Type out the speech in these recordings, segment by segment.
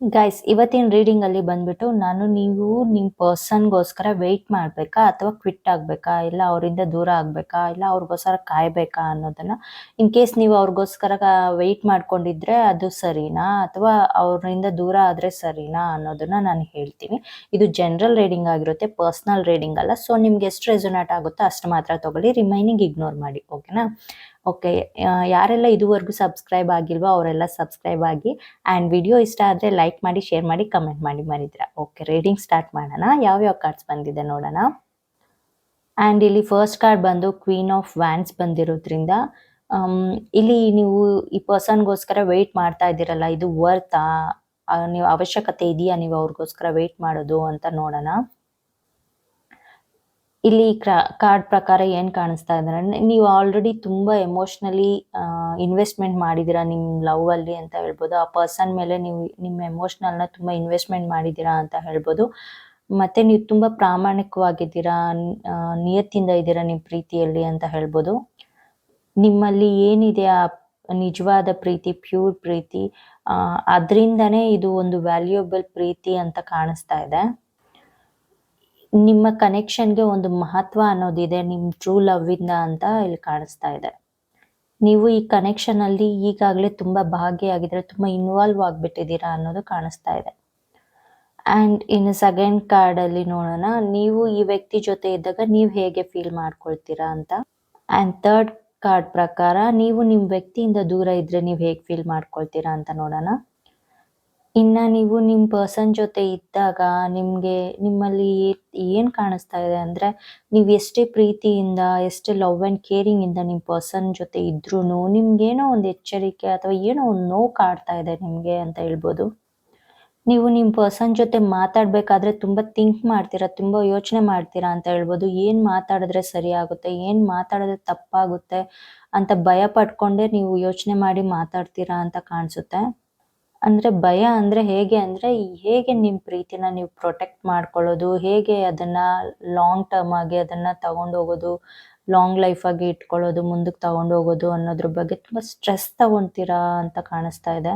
Guys ಇವತ್ತಿನ reading ಅಲ್ಲಿ ಬಂದ್ಬಿಟ್ಟು ನೀವು ನಿಮ್ ಪರ್ಸನ್ಗೋಸ್ಕರ ವೆಯ್ಟ್ ಮಾಡ್ಬೇಕಾ ಅಥವಾ ಕ್ವಿಟ್ ಆಗ್ಬೇಕಾ, ಇಲ್ಲ ಅವರಿಂದ ದೂರ ಆಗ್ಬೇಕಾ, ಇಲ್ಲ ಅವ್ರಿಗೋಸ್ಕರ ಕಾಯ್ಬೇಕಾ ಅನ್ನೋದನ್ನ, ಇನ್ ಕೇಸ್ ನೀವು ಅವ್ರಿಗೋಸ್ಕರ ವೆಯ್ಟ್ ಮಾಡ್ಕೊಂಡಿದ್ರೆ ಅದು ಸರಿನಾ ಅಥವಾ ಅವರಿಂದ ದೂರ ಆದ್ರೆ ಸರಿನಾ ಅನ್ನೋದನ್ನ ನಾನು ಹೇಳ್ತೀನಿ. ಇದು ಜನರಲ್ ರೀಡಿಂಗ್ ಆಗಿರುತ್ತೆ, ಪರ್ಸನಲ್ ರೀಡಿಂಗ್ ಅಲ್ಲ. ಸೊ ನಿಮ್ಗೆ ಎಷ್ಟು ರೆಸೊನೇಟ್ ಆಗುತ್ತೋ ಅಷ್ಟು ಮಾತ್ರ ತಗೊಳ್ಳಿ, ರಿಮೈನಿಂಗ್ ಇಗ್ನೋರ್ ಮಾಡಿ. ಓಕೆನಾ? ಓಕೆ, ಯಾರೆಲ್ಲ ಇದುವರೆಗೂ ಸಬ್ಸ್ಕ್ರೈಬ್ ಆಗಿಲ್ವೋ ಅವರೆಲ್ಲ ಸಬ್ಸ್ಕ್ರೈಬ್ ಆಗಿ, ಆ್ಯಂಡ್ ವಿಡಿಯೋ ಇಷ್ಟ ಆದರೆ ಲೈಕ್ ಮಾಡಿ, ಶೇರ್ ಮಾಡಿ, ಕಮೆಂಟ್ ಮಾಡಿ ಮರಿದಿರ. ಓಕೆ, ರೀಡಿಂಗ್ ಸ್ಟಾರ್ಟ್ ಮಾಡೋಣ. ಯಾವ್ಯಾವ ಕಾರ್ಡ್ಸ್ ಬಂದಿದೆ ನೋಡೋಣ. ಆ್ಯಂಡ್ ಇಲ್ಲಿ ಫಸ್ಟ್ ಕಾರ್ಡ್ ಬಂದು ಕ್ವೀನ್ ಆಫ್ ವ್ಯಾನ್ಸ್ ಬಂದಿರೋದ್ರಿಂದ ಇಲ್ಲಿ ನೀವು ಈ ಪರ್ಸನ್ಗೋಸ್ಕರ ವೆಯ್ಟ್ ಮಾಡ್ತಾ ಇದ್ದೀರಲ್ಲ, ಇದು ವರ್ತಾ, ನೀವು ಅವಶ್ಯಕತೆ ಇದೆಯಾ ನೀವು ಅವ್ರಿಗೋಸ್ಕರ ವೆಯ್ಟ್ ಮಾಡೋದು ಅಂತ ನೋಡೋಣ. ಇಲ್ಲಿ ಕಾರ್ಡ್ ಪ್ರಕಾರ ಏನ್ ಕಾಣಿಸ್ತಾ ಇದೆ ಅಂದ್ರೆ, ನೀವು ಆಲ್ರೆಡಿ ತುಂಬಾ ಎಮೋಷನಲಿ ಇನ್ವೆಸ್ಟ್ಮೆಂಟ್ ಮಾಡಿದೀರಾ ನಿಮ್ ಲವ್ ಅಲ್ಲಿ ಅಂತ ಹೇಳ್ಬೋದು. ಆ ಪರ್ಸನ್ ಮೇಲೆ ನೀವು ನಿಮ್ಮ ಎಮೋಷನಲ್ ನ ತುಂಬಾ ಇನ್ವೆಸ್ಟ್ಮೆಂಟ್ ಮಾಡಿದೀರಾ ಅಂತ ಹೇಳ್ಬೋದು. ಮತ್ತೆ ನೀವು ತುಂಬಾ ಪ್ರಾಮಾಣಿಕವಾಗಿದ್ದೀರಾ, ನಿಯತ್ತಿಂದ ಇದ್ದೀರಾ ನಿಮ್ ಪ್ರೀತಿಯಲ್ಲಿ ಅಂತ ಹೇಳ್ಬೋದು. ನಿಮ್ಮಲ್ಲಿ ಏನಿದೆ ಆ ನಿಜವಾದ ಪ್ರೀತಿ, ಪ್ಯೂರ್ ಪ್ರೀತಿ, ಅದರಿಂದನೇ ಇದು ಒಂದು ವ್ಯಾಲ್ಯೂಯಬಲ್ ಪ್ರೀತಿ ಅಂತ ಕಾಣಿಸ್ತಾ ಇದೆ. ನಿಮ್ಮ ಕನೆಕ್ಷನ್ಗೆ ಒಂದು ಮಹತ್ವ ಅನ್ನೋದಿದೆ ನಿಮ್ ಟ್ರೂ ಲವ್ ಇಂದ ಅಂತ ಇಲ್ಲಿ ಕಾಣಿಸ್ತಾ ಇದೆ. ನೀವು ಈ ಕನೆಕ್ಷನ್ ಅಲ್ಲಿ ಈಗಾಗಲೇ ತುಂಬಾ ಭಾಗಿಯಾಗಿದ್ರೆ, ತುಂಬಾ ಇನ್ವಾಲ್ವ್ ಆಗ್ಬಿಟ್ಟಿದ್ದೀರಾ ಅನ್ನೋದು ಕಾಣಿಸ್ತಾ ಇದೆ. ಅಂಡ್ ಇನ್ನು ಸೆಕೆಂಡ್ ಕಾರ್ಡ್ ಅಲ್ಲಿ ನೋಡೋಣ, ನೀವು ಈ ವ್ಯಕ್ತಿ ಜೊತೆ ಇದ್ದಾಗ ನೀವು ಹೇಗೆ ಫೀಲ್ ಮಾಡ್ಕೊಳ್ತೀರಾ ಅಂತ. ಅಂಡ್ ಥರ್ಡ್ ಕಾರ್ಡ್ ಪ್ರಕಾರ ನೀವು ನಿಮ್ ವ್ಯಕ್ತಿಯಿಂದ ದೂರ ಇದ್ರೆ ನೀವು ಹೇಗೆ ಫೀಲ್ ಮಾಡ್ಕೊಳ್ತೀರಾ ಅಂತ ನೋಡೋಣ. ಇನ್ನ ನೀವು ನಿಮ್ ಪರ್ಸನ್ ಜೊತೆ ಇದ್ದಾಗ ನಿಮ್ಮಲ್ಲಿ ಏನ್ ಕಾಣಿಸ್ತಾ ಇದೆ ಅಂದ್ರೆ, ನೀವ್ ಎಷ್ಟೇ ಪ್ರೀತಿಯಿಂದ, ಎಷ್ಟೇ ಲವ್ ಅಂಡ್ ಕೇರಿಂಗ್ ಇಂದ ನಿಮ್ ಪರ್ಸನ್ ಜೊತೆ ಇದ್ರೂನು ನಿಮ್ಗೇನೋ ಒಂದು ಎಚ್ಚರಿಕೆ ಅಥವಾ ಏನೋ ಒಂದು ನೋವು ಕಾಡ್ತಾ ಇದೆ ನಿಮ್ಗೆ ಅಂತ ಹೇಳ್ಬೋದು. ನೀವು ನಿಮ್ ಪರ್ಸನ್ ಜೊತೆ ಮಾತಾಡ್ಬೇಕಾದ್ರೆ ತುಂಬಾ ಥಿಂಕ್ ಮಾಡ್ತೀರಾ, ತುಂಬಾ ಯೋಚನೆ ಮಾಡ್ತೀರಾ ಅಂತ ಹೇಳ್ಬೋದು. ಏನ್ ಮಾತಾಡಿದ್ರೆ ಸರಿ ಆಗುತ್ತೆ, ಏನ್ ಮಾತಾಡಿದ್ರೆ ತಪ್ಪಾಗುತ್ತೆ ಅಂತ ಭಯ ಪಟ್ಕೊಂಡೇ ನೀವು ಯೋಚನೆ ಮಾಡಿ ಮಾತಾಡ್ತೀರಾ ಅಂತ ಕಾಣಿಸುತ್ತೆ. ಅಂದ್ರೆ ಭಯ ಅಂದ್ರೆ ಹೇಗೆ ಅಂದ್ರೆ, ಹೇಗೆ ನಿಮ್ ಪ್ರೀತಿನ ನೀವು ಪ್ರೊಟೆಕ್ಟ್ ಮಾಡ್ಕೊಳ್ಳೋದು, ಹೇಗೆ ಅದನ್ನ ಲಾಂಗ್ ಟರ್ಮ್ ಆಗಿ ಅದನ್ನ ತಗೊಂಡೋಗೋದು, ಲಾಂಗ್ ಲೈಫ್ ಆಗಿ ಇಟ್ಕೊಳ್ಳೋದು, ಮುಂದಕ್ಕೆ ತಗೊಂಡೋಗೋದು ಅನ್ನೋದ್ರ ಬಗ್ಗೆ ತುಂಬಾ ಸ್ಟ್ರೆಸ್ ತಗೊಂತೀರಾ ಅಂತ ಕಾಣಿಸ್ತಾ ಇದೆ.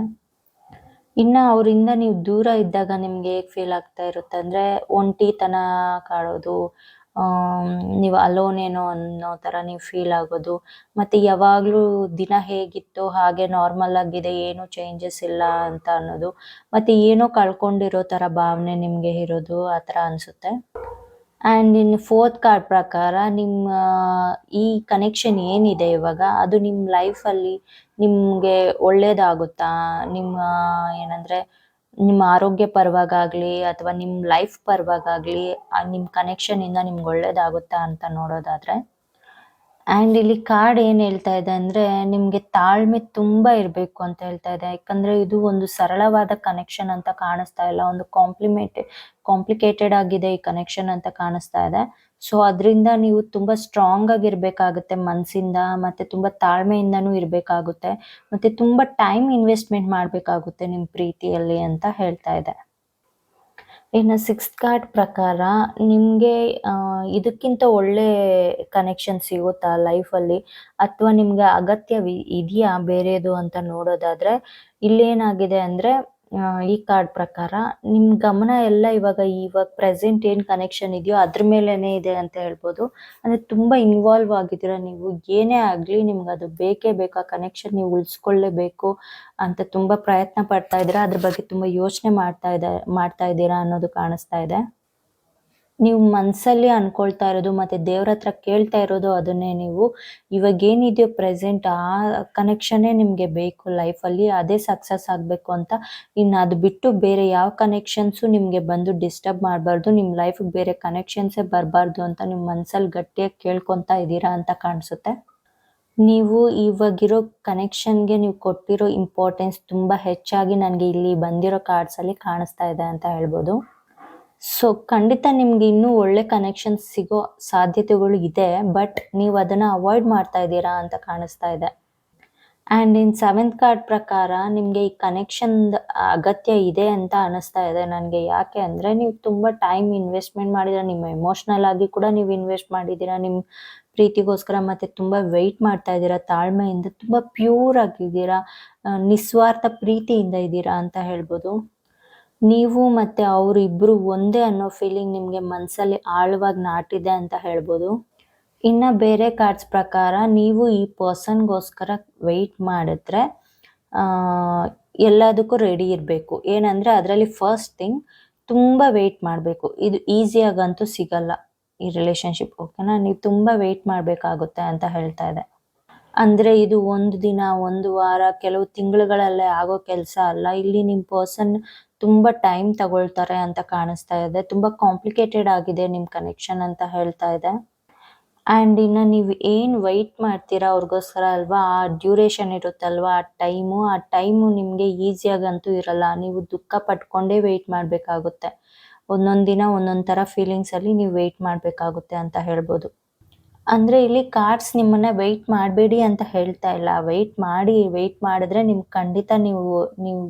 ಇನ್ನ ಅವರಿಂದ ನೀವು ದೂರ ಇದ್ದಾಗ ನಿಮ್ಗೆ ಹೇಗ್ ಫೀಲ್ ಆಗ್ತಾ ಇರುತ್ತೆ ಅಂದ್ರೆ, ಒಂಟಿತನ ಕಾಡೋದು, ನೀವು ಅಲೋನ್ ಏನೋ ಅನ್ನೋ ತರ ನೀವು ಫೀಲ್ ಆಗೋದು, ಮತ್ತೆ ಯಾವಾಗ್ಲೂ ದಿನ ಹೇಗಿತ್ತೋ ಹಾಗೆ ನಾರ್ಮಲ್ ಆಗಿದೆ, ಏನು ಚೇಂಜಸ್ ಇಲ್ಲ ಅಂತ ಅನ್ನೋದು, ಮತ್ತೆ ಏನೋ ಕಳ್ಕೊಂಡಿರೋ ತರ ಭಾವನೆ ನಿಮ್ಗೆ ಇರೋದು, ಆ ತರ ಅನ್ಸುತ್ತೆ. ಆ್ಯಂಡ್ ಇನ್ನು ಫೋರ್ತ್ ಕಾರ್ಡ್ ಪ್ರಕಾರ ನಿಮ್ಮ ಈ ಕನೆಕ್ಷನ್ ಏನಿದೆ ಇವಾಗ, ಅದು ನಿಮ್ಮ ಲೈಫಲ್ಲಿ ನಿಮಗೆ ಒಳ್ಳೇದಾಗುತ್ತಾ, ನಿಮ್ಮ ಏನಂದ್ರೆ ನಿಮ್ಮ ಆರೋಗ್ಯ ಪರವಾಗಲಿ ಅಥವಾ ನಿಮ್ಮ ಲೈಫ್ ಪರವಾಗಲಿ ನಿಮ್ಮ ಕನೆಕ್ಷನಿಂದ ನಿಮ್ಗೆ ಒಳ್ಳೇದಾಗುತ್ತಾ ಅಂತ ನೋಡೋದಾದ್ರೆ. ಆ್ಯಂಡ್ ಇಲ್ಲಿ ಕಾರ್ಡ್ ಏನು ಹೇಳ್ತಾ ಇದೆ ಅಂದರೆ, ನಿಮಗೆ ತಾಳ್ಮೆ ತುಂಬ ಇರಬೇಕು ಅಂತ ಹೇಳ್ತಾ ಇದೆ. ಯಾಕಂದರೆ ಇದು ಒಂದು ಸರಳವಾದ ಕನೆಕ್ಷನ್ ಅಂತ ಕಾಣಿಸ್ತಾ ಇಲ್ಲ, ಒಂದು ಕಾಂಪ್ಲಿಕೇಟೆಡ್ ಆಗಿದೆ ಈ ಕನೆಕ್ಷನ್ ಅಂತ ಕಾಣಿಸ್ತಾ ಇದೆ. ಸೊ ಅದರಿಂದ ನೀವು ತುಂಬ ಸ್ಟ್ರಾಂಗ್ ಆಗಿರಬೇಕಾಗುತ್ತೆ ಮನಸ್ಸಿಂದ, ಮತ್ತು ತುಂಬ ತಾಳ್ಮೆಯಿಂದನೂ ಇರಬೇಕಾಗುತ್ತೆ, ಮತ್ತು ತುಂಬ ಟೈಮ್ ಇನ್ವೆಸ್ಟ್ಮೆಂಟ್ ಮಾಡಬೇಕಾಗುತ್ತೆ ನಿಮ್ಮ ಪ್ರೀತಿಯಲ್ಲಿ ಅಂತ ಹೇಳ್ತಾ ಇದೆ. ಇನ್ನು ಸಿಕ್ಸ್ತ್ ಕಾರ್ಡ್ ಪ್ರಕಾರ ನಿಮಗೆ ಇದಕ್ಕಿಂತ ಒಳ್ಳೆ ಕನೆಕ್ಷನ್ ಸಿಗುತ್ತಾ ಲೈಫಲ್ಲಿ, ಅಥವಾ ನಿಮ್ಗೆ ಅಗತ್ಯ ಇದೆಯಾ ಬೇರೆದು ಅಂತ ನೋಡೋದಾದ್ರೆ, ಇಲ್ಲೇನಾಗಿದೆ ಅಂದ್ರೆ, ಈ ಕಾರ್ಡ್ ಪ್ರಕಾರ ನಿಮ್ ಗಮನ ಎಲ್ಲ ಇವಾಗ ಪ್ರೆಸೆಂಟ್ ಏನ್ ಕನೆಕ್ಷನ್ ಇದೆಯೋ ಅದ್ರ ಮೇಲೇನೆ ಇದೆ ಅಂತ ಹೇಳ್ಬೋದು. ಅಂದ್ರೆ ತುಂಬಾ ಇನ್ವಾಲ್ವ್ ಆಗಿದ್ದೀರಾ ನೀವು, ಏನೇ ಆಗ್ಲಿ ನಿಮ್ಗೆ ಅದು ಬೇಕೇ ಬೇಕು, ಆ ಕನೆಕ್ಷನ್ ನೀವು ಉಳಿಸ್ಕೊಳ್ಳೇಬೇಕು ಅಂತ ತುಂಬಾ ಪ್ರಯತ್ನ ಪಡ್ತಾ ಇದ್ದೀರಾ, ಅದ್ರ ಬಗ್ಗೆ ತುಂಬಾ ಯೋಚನೆ ಮಾಡ್ತಾ ಇದ್ದೀರಾ ಅನ್ನೋದು ಕಾಣಿಸ್ತಾ ಇದೆ. ನೀವು ಮನ್ಸಲ್ಲಿ ಅನ್ಕೊಳ್ತಾ ಇರೋದು ಮತ್ತೆ ದೇವ್ರ ಹತ್ರ ಕೇಳ್ತಾ ಇರೋದು ಅದನ್ನೇ. ನೀವು ಇವಾಗ ಏನಿದೆಯೋ ಪ್ರೆಸೆಂಟ್, ಆ ಕನೆಕ್ಷನ್ನೇ ನಿಮ್ಗೆ ಬೇಕು ಲೈಫಲ್ಲಿ, ಅದೇ ಸಕ್ಸಸ್ ಆಗ್ಬೇಕು ಅಂತ. ಇನ್ನು ಅದು ಬಿಟ್ಟು ಬೇರೆ ಯಾವ ಕನೆಕ್ಷನ್ಸು ನಿಮ್ಗೆ ಬಂದು ಡಿಸ್ಟರ್ಬ್ ಮಾಡಬಾರ್ದು, ನಿಮ್ ಲೈಫ್ ಬೇರೆ ಕನೆಕ್ಷನ್ಸೇ ಬರಬಾರ್ದು ಅಂತ ನಿಮ್ ಮನ್ಸಲ್ಲಿ ಗಟ್ಟಿಯಾಗಿ ಕೇಳ್ಕೊಂತಾ ಇದ್ದೀರಾ ಅಂತ ಕಾಣಿಸುತ್ತೆ. ನೀವು ಇವಾಗಿರೋ ಕನೆಕ್ಷನ್ಗೆ ನೀವು ಕೊಟ್ಟಿರೋ ಇಂಪಾರ್ಟೆನ್ಸ್ ತುಂಬಾ ಹೆಚ್ಚಾಗಿ ನನಗೆ ಇಲ್ಲಿ ಬಂದಿರೋ ಕಾರ್ಡ್ಸ್ ಅಲ್ಲಿ ಕಾಣಿಸ್ತಾ ಇದೆ ಅಂತ ಹೇಳ್ಬೋದು. ಸೊ ಖಂಡಿತ ನಿಮ್ಗೆ ಇನ್ನೂ ಒಳ್ಳೆ ಕನೆಕ್ಷನ್ ಸಿಗೋ ಸಾಧ್ಯತೆಗಳು ಇದೆ, ಬಟ್ ನೀವು ಅದನ್ನ ಅವಾಯ್ಡ್ ಮಾಡ್ತಾ ಇದ್ದೀರಾ ಅಂತ ಕಾಣಿಸ್ತಾ ಇದೆ. ಆ್ಯಂಡ್ ಇನ್ ಸೆವೆಂತ್ ಕಾರ್ಡ್ ಪ್ರಕಾರ ನಿಮಗೆ ಈ ಕನೆಕ್ಷನ್ ಅಗತ್ಯ ಇದೆ ಅಂತ ಅನಿಸ್ತಾ ಇದೆ ನನಗೆ. ಯಾಕೆ ಅಂದರೆ, ನೀವು ತುಂಬ ಟೈಮ್ ಇನ್ವೆಸ್ಟ್ಮೆಂಟ್ ಮಾಡಿದ್ದೀರಾ, ನಿಮ್ಮ ಎಮೋಷ್ನಲ್ ಆಗಿ ಕೂಡ ನೀವು ಇನ್ವೆಸ್ಟ್ ಮಾಡಿದ್ದೀರಾ ನಿಮ್ಮ ಪ್ರೀತಿಗೋಸ್ಕರ, ಮತ್ತು ತುಂಬ ವೆಯ್ಟ್ ಮಾಡ್ತಾ ಇದ್ದೀರಾ ತಾಳ್ಮೆಯಿಂದ, ತುಂಬ ಪ್ಯೂರ್ ಆಗಿದ್ದೀರಾ, ನಿಸ್ವಾರ್ಥ ಪ್ರೀತಿಯಿಂದ ಇದ್ದೀರಾ ಅಂತ ಹೇಳ್ಬೋದು. ನೀವು ಮತ್ತೆ ಅವರಿಬ್ರು ಒಂದೇ ಅನ್ನೋ ಫೀಲಿಂಗ್ ನಿಮಗೆ ಮನಸ್ಸಲ್ಲಿ ಆಳವಾಗಿ ನಾಟಿದೆ ಅಂತ ಹೇಳ್ಬೋದು. ಇನ್ನು ಬೇರೆ ಕಾರ್ಡ್ಸ್ ಪ್ರಕಾರ ನೀವು ಈ ಪರ್ಸನ್ಗೋಸ್ಕರ ವೆಯ್ಟ್ ಮಾಡಿದ್ರೆ ಆ, ಎಲ್ಲದಕ್ಕೂ ರೆಡಿ ಇರಬೇಕು. ಏನಂದರೆ ಅದರಲ್ಲಿ ಫಸ್ಟ್ ಥಿಂಗ್ ತುಂಬ ವೆಯ್ಟ್ ಮಾಡಬೇಕು. ಇದು ಈಸಿಯಾಗಂತೂ ಸಿಗಲ್ಲ ಈ ರಿಲೇಷನ್ಶಿಪ್, ಓಕೆನಾ? ನೀವು ತುಂಬ ವೆಯ್ಟ್ ಮಾಡಬೇಕಾಗುತ್ತೆ ಅಂತ ಹೇಳ್ತಾ ಇದೆ. ಅಂದರೆ ಇದು ಒಂದು ದಿನ, ಒಂದು ವಾರ, ಕೆಲವು ತಿಂಗಳುಗಳಲ್ಲೇ ಆಗೋ ಕೆಲಸ ಅಲ್ಲ. ಇಲ್ಲಿ ನಿಮ್ಮ ಪರ್ಸನ್ ತುಂಬ ಟೈಮ್ ತಗೊಳ್ತಾರೆ ಅಂತ ಕಾಣಿಸ್ತಾ ಇದೆ. ತುಂಬ ಕಾಂಪ್ಲಿಕೇಟೆಡ್ ಆಗಿದೆ ನಿಮ್ಮ ಕನೆಕ್ಷನ್ ಅಂತ ಹೇಳ್ತಾ ಇದೆ. ಆ್ಯಂಡ್ ಇನ್ನು ನೀವು ಏನು ವೆಯ್ಟ್ ಮಾಡ್ತೀರಾ ಅವ್ರಿಗೋಸ್ಕರ ಅಲ್ವಾ, ಆ ಡ್ಯೂರೇಷನ್ ಇರುತ್ತಲ್ವಾ, ಆ ಟೈಮು ನಿಮಗೆ ಈಸಿಯಾಗಂತೂ ಇರಲ್ಲ. ನೀವು ದುಃಖ ಪಟ್ಕೊಂಡೇ ವೆಯ್ಟ್ ಮಾಡಬೇಕಾಗುತ್ತೆ. ಒಂದೊಂದು ದಿನ ಒಂದೊಂದು ಥರ ಫೀಲಿಂಗ್ಸಲ್ಲಿ ನೀವು ವೆಯ್ಟ್ ಮಾಡಬೇಕಾಗುತ್ತೆ ಅಂತ ಹೇಳ್ಬೋದು. ಅಂದರೆ ಇಲ್ಲಿ ಕಾರ್ಡ್ಸ್ ನಿಮ್ಮನ್ನು ವೆಯ್ಟ್ ಮಾಡಬೇಡಿ ಅಂತ ಹೇಳ್ತಾ ಇಲ್ಲ. ವೆಯ್ಟ್ ಮಾಡಿದ್ರೆ ನಿಮ್ಗೆ ಖಂಡಿತ ನೀವು ನೀವು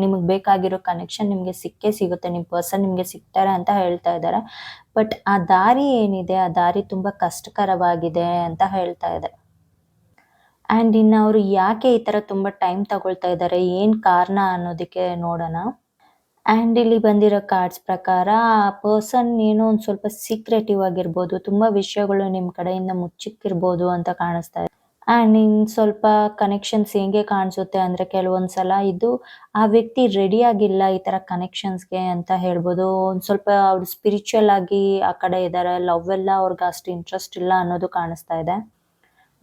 ನಿಮಗೆ ಬೇಕಾಗಿರೋ ಕನೆಕ್ಷನ್ ನಿಮಗೆ ಸಿಕ್ಕೇ ಸಿಗುತ್ತೆ. ನಿಮ್ಮ ಪರ್ಸನ್ ನಿಮಗೆ ಸಿಗ್ತಾರೆ ಅಂತ ಹೇಳ್ತಾ ಇದ್ದಾರೆ. ಬಟ್ ಆ ದಾರಿ ಏನಿದೆ, ಆ ದಾರಿ ತುಂಬ ಕಷ್ಟಕರವಾಗಿದೆ ಅಂತ ಹೇಳ್ತಾ ಇದೆ. ಆ್ಯಂಡ್ ಇನ್ನು ಅವರು ಯಾಕೆ ಈ ಥರ ತುಂಬ ಟೈಮ್ ತಗೊಳ್ತಾ ಇದ್ದಾರೆ, ಏನು ಕಾರಣ ಅನ್ನೋದಕ್ಕೆ ನೋಡೋಣ. ಆ್ಯಂಡ್ ಇಲ್ಲಿ ಬಂದಿರೋ ಕಾರ್ಡ್ಸ್ ಪ್ರಕಾರ ಆ ಪರ್ಸನ್ ಏನೋ ಒಂದು ಸ್ವಲ್ಪ ಸೀಕ್ರೆಟಿವ್ ಆಗಿರ್ಬೋದು, ತುಂಬ ವಿಷಯಗಳು ನಿಮ್ಮ ಕಡೆಯಿಂದ ಮುಚ್ಚಿಕ್ಕಿರ್ಬೋದು ಅಂತ ಕಾಣಿಸ್ತಾ ಇದೆ. ಆ್ಯಂಡ್ ಇನ್ನು ಸ್ವಲ್ಪ ಕನೆಕ್ಷನ್ಸ್ ಹೆಂಗೆ ಕಾಣಿಸುತ್ತೆ ಅಂದರೆ, ಕೆಲವೊಂದು ಸಲ ಇದು ಆ ವ್ಯಕ್ತಿ ರೆಡಿ ಆಗಿಲ್ಲ ಈ ಥರ ಕನೆಕ್ಷನ್ಸ್ಗೆ ಅಂತ ಹೇಳ್ಬೋದು. ಒಂದು ಸ್ವಲ್ಪ ಅವ್ರು ಸ್ಪಿರಿಚುವಲ್ ಆಗಿ ಆ ಕಡೆ ಇದ್ದಾರೆ, ಲವ್ ಎಲ್ಲ ಅವ್ರಿಗೆ ಅಷ್ಟು ಇಂಟ್ರೆಸ್ಟ್ ಇಲ್ಲ ಅನ್ನೋದು ಕಾಣಿಸ್ತಾ ಇದೆ.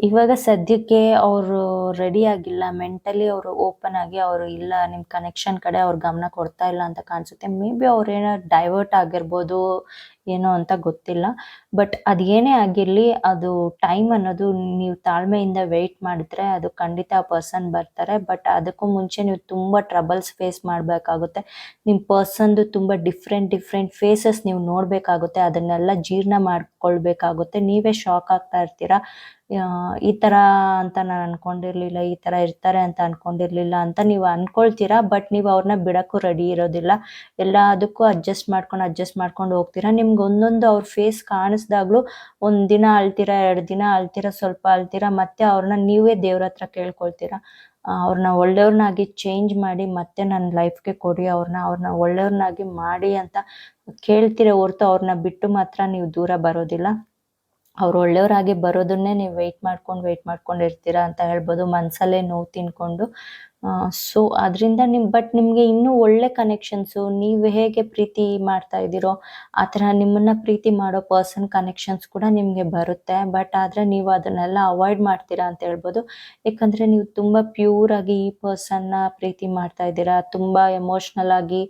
ಇವಾಗ ಸದ್ಯಕ್ಕೆ ಅವರು ರೆಡಿ ಆಗಿಲ್ಲ, ಮೆಂಟಲಿ ಅವರು ಓಪನ್ ಆಗಿ ಅವರು ಇಲ್ಲ, ನಿಮ್ಮ ಕನೆಕ್ಷನ್ ಕಡೆ ಅವ್ರು ಗಮನ ಕೊಡ್ತಾ ಇಲ್ಲ ಅಂತ ಕಾಣಿಸುತ್ತೆ. ಮೇ ಬಿ ಅವ್ರೇನೋ ಡೈವರ್ಟ್ ಆಗಿರ್ಬೋದು, ಏನೋ ಅಂತ ಗೊತ್ತಿಲ್ಲ. ಬಟ್ ಅದು ಏನೇ ಆಗಿರಲಿ, ಅದು ಟೈಮ್ ಅನ್ನೋದು ನೀವು ತಾಳ್ಮೆಯಿಂದ ವೆಯ್ಟ್ ಮಾಡಿದ್ರೆ ಅದು ಖಂಡಿತ ಆ ಪರ್ಸನ್ ಬರ್ತಾರೆ. ಬಟ್ ಅದಕ್ಕೂ ಮುಂಚೆ ನೀವು ತುಂಬ ಟ್ರಬಲ್ಸ್ ಫೇಸ್ ಮಾಡಬೇಕಾಗುತ್ತೆ. ನಿಮ್ಮ ಪರ್ಸನ್ದು ತುಂಬ ಡಿಫ್ರೆಂಟ್ ಫೇಸಸ್ ನೀವು ನೋಡಬೇಕಾಗುತ್ತೆ. ಅದನ್ನೆಲ್ಲ ಜೀರ್ಣ ಮಾಡ್ಕೊಳ್ಬೇಕಾಗುತ್ತೆ. ನೀವೇ ಶಾಕ್ ಆಗ್ತಾ ಇರ್ತೀರಾ, ಈ ಥರ ಅಂತ ನಾನು ಅನ್ಕೊಂಡಿರ್ಲಿಲ್ಲ, ಈ ಥರ ಇರ್ತಾರೆ ಅಂತ ಅನ್ಕೊಂಡಿರ್ಲಿಲ್ಲ ಅಂತ ನೀವು ಅನ್ಕೊಳ್ತೀರಾ. ಬಟ್ ನೀವು ಅವ್ರನ್ನ ಬಿಡೋಕ್ಕೂ ರೆಡಿ ಇರೋದಿಲ್ಲ. ಎಲ್ಲದಕ್ಕೂ ಅಡ್ಜಸ್ಟ್ ಮಾಡ್ಕೊಂಡು ಹೋಗ್ತೀರಾ. ನಿಮ್ಗೆ ಒಂದೊಂದು ಅವ್ರ ಫೇಸ್ ಕಾಣಿಸ್ದಾಗ್ಲೂ ಒಂದು ದಿನ ಅಳ್ತೀರಾ, 2 ದಿನ ಅಳ್ತೀರಾ, ಸ್ವಲ್ಪ ಅಳ್ತೀರಾ, ಮತ್ತೆ ಅವ್ರನ್ನ ನೀವೇ ದೇವ್ರ ಹತ್ರ ಕೇಳ್ಕೊಳ್ತೀರಾ, ಅವ್ರನ್ನ ಒಳ್ಳೆಯವ್ರನ್ನಾಗಿ ಚೇಂಜ್ ಮಾಡಿ ಮತ್ತೆ ನನ್ನ ಲೈಫ್ಗೆ ಕೊಡಿ, ಅವ್ರನ್ನ ಒಳ್ಳೆಯವ್ರನ್ನಾಗಿ ಮಾಡಿ ಅಂತ ಕೇಳ್ತೀರ ಹೊರ್ತು ಅವ್ರನ್ನ ಬಿಟ್ಟು ಮಾತ್ರ ನೀವು ದೂರ ಬರೋದಿಲ್ಲ. ಅವ್ರು ಒಳ್ಳೆಯವರಾಗಿ ಬರೋದನ್ನೇ ನೀವು ವೆಯ್ಟ್ ಮಾಡ್ಕೊಂಡು ಇರ್ತೀರಾ ಅಂತ ಹೇಳ್ಬೋದು, ಮನಸಲ್ಲೇ ನೋವು ತಿನ್ಕೊಂಡು. ಸೊ ಅದರಿಂದ ಬಟ್ ನಿಮಗೆ ಇನ್ನೂ ಒಳ್ಳೆ ಕನೆಕ್ಷನ್ಸು, ನೀವು ಹೇಗೆ ಪ್ರೀತಿ ಮಾಡ್ತಾ ಇದ್ದೀರೋ ಆ ಥರ ನಿಮ್ಮನ್ನು ಪ್ರೀತಿ ಮಾಡೋ ಪರ್ಸನ್ ಕನೆಕ್ಷನ್ಸ್ ಕೂಡ ನಿಮಗೆ ಬರುತ್ತೆ. ಬಟ್ ಆದರೆ ನೀವು ಅದನ್ನೆಲ್ಲ ಅವಾಯ್ಡ್ ಮಾಡ್ತೀರಾ ಅಂತ ಹೇಳ್ಬೋದು. ಯಾಕಂದರೆ ನೀವು ತುಂಬ ಪ್ಯೂರಾಗಿ ಈ ಪರ್ಸನ್ನ ಪ್ರೀತಿ ಮಾಡ್ತಾ ಇದ್ದೀರಾ, ತುಂಬ ಎಮೋಷ್ನಲ್ ಆಗಿ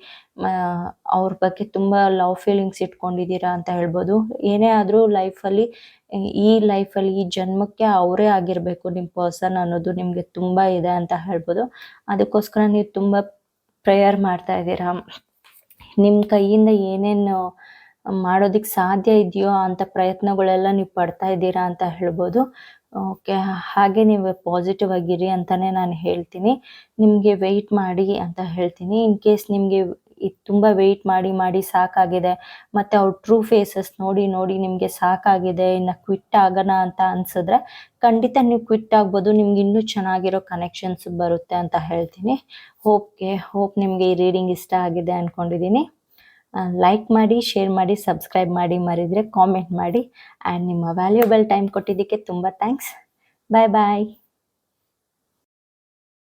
ಅವ್ರ ಬಗ್ಗೆ ತುಂಬ ಲವ್ ಫೀಲಿಂಗ್ಸ್ ಇಟ್ಕೊಂಡಿದ್ದೀರಾ ಅಂತ ಹೇಳ್ಬೋದು. ಏನೇ ಆದರೂ ಈ ಜನ್ಮಕ್ಕೆ ಅವರೇ ಆಗಿರಬೇಕು ನಿಮ್ಮ ಪರ್ಸನ್ ಅನ್ನೋದು ನಿಮಗೆ ತುಂಬ ಇದೆ ಅಂತ ಹೇಳ್ಬೋದು. ಅದಕ್ಕೋಸ್ಕರ ನೀವು ತುಂಬ ಪ್ರೇಯರ್ ಮಾಡ್ತಾ ಇದ್ದೀರಾ. ನಿಮ್ಮ ಕೈಯಿಂದ ಏನೇನು ಮಾಡೋದಕ್ಕೆ ಸಾಧ್ಯ ಇದೆಯೋ ಅಂಥ ಪ್ರಯತ್ನಗಳೆಲ್ಲ ನೀವು ಪಡ್ತಾ ಇದ್ದೀರಾ ಅಂತ ಹೇಳ್ಬೋದು. ಓಕೆ, ಹಾಗೆ ನೀವು ಪಾಸಿಟಿವ್ ಆಗಿರಿ ಅಂತಲೇ ನಾನು ಹೇಳ್ತೀನಿ. ನಿಮಗೆ ವೆಯ್ಟ್ ಮಾಡಿ ಅಂತ ಹೇಳ್ತೀನಿ. ಇನ್ ಕೇಸ್ ನಿಮಗೆ ಇದು ತುಂಬ ವೆಯ್ಟ್ ಮಾಡಿ ಸಾಕಾಗಿದೆ, ಮತ್ತು ಅವ್ರ ಟ್ರೂ ಫೇಸಸ್ ನೋಡಿ ನಿಮಗೆ ಸಾಕಾಗಿದೆ, ಇನ್ನು ಕ್ವಿಟ್ ಆಗೋಣ ಅಂತ ಅನಿಸಿದ್ರೆ ಖಂಡಿತ ನೀವು ಕ್ವಿಟ್ ಆಗ್ಬೋದು. ನಿಮ್ಗೆ ಇನ್ನೂ ಚೆನ್ನಾಗಿರೋ ಕನೆಕ್ಷನ್ಸ್ ಬರುತ್ತೆ ಅಂತ ಹೇಳ್ತೀನಿ. ಹೋಪ್ ನಿಮಗೆ ಈ ರೀಡಿಂಗ್ ಇಷ್ಟ ಆಗಿದೆ ಅಂದ್ಕೊಂಡಿದ್ದೀನಿ. ಲೈಕ್ ಮಾಡಿ, ಶೇರ್ ಮಾಡಿ, ಸಬ್ಸ್ಕ್ರೈಬ್ ಮಾಡಿ, ಮರಿದರೆ ಕಾಮೆಂಟ್ ಮಾಡಿ. ಆ್ಯಂಡ್ ನಿಮ್ಮ ವ್ಯಾಲ್ಯೂಬಲ್ ಟೈಮ್ ಕೊಟ್ಟಿದ್ದಕ್ಕೆ ತುಂಬ ಥ್ಯಾಂಕ್ಸ್. ಬಾಯ್.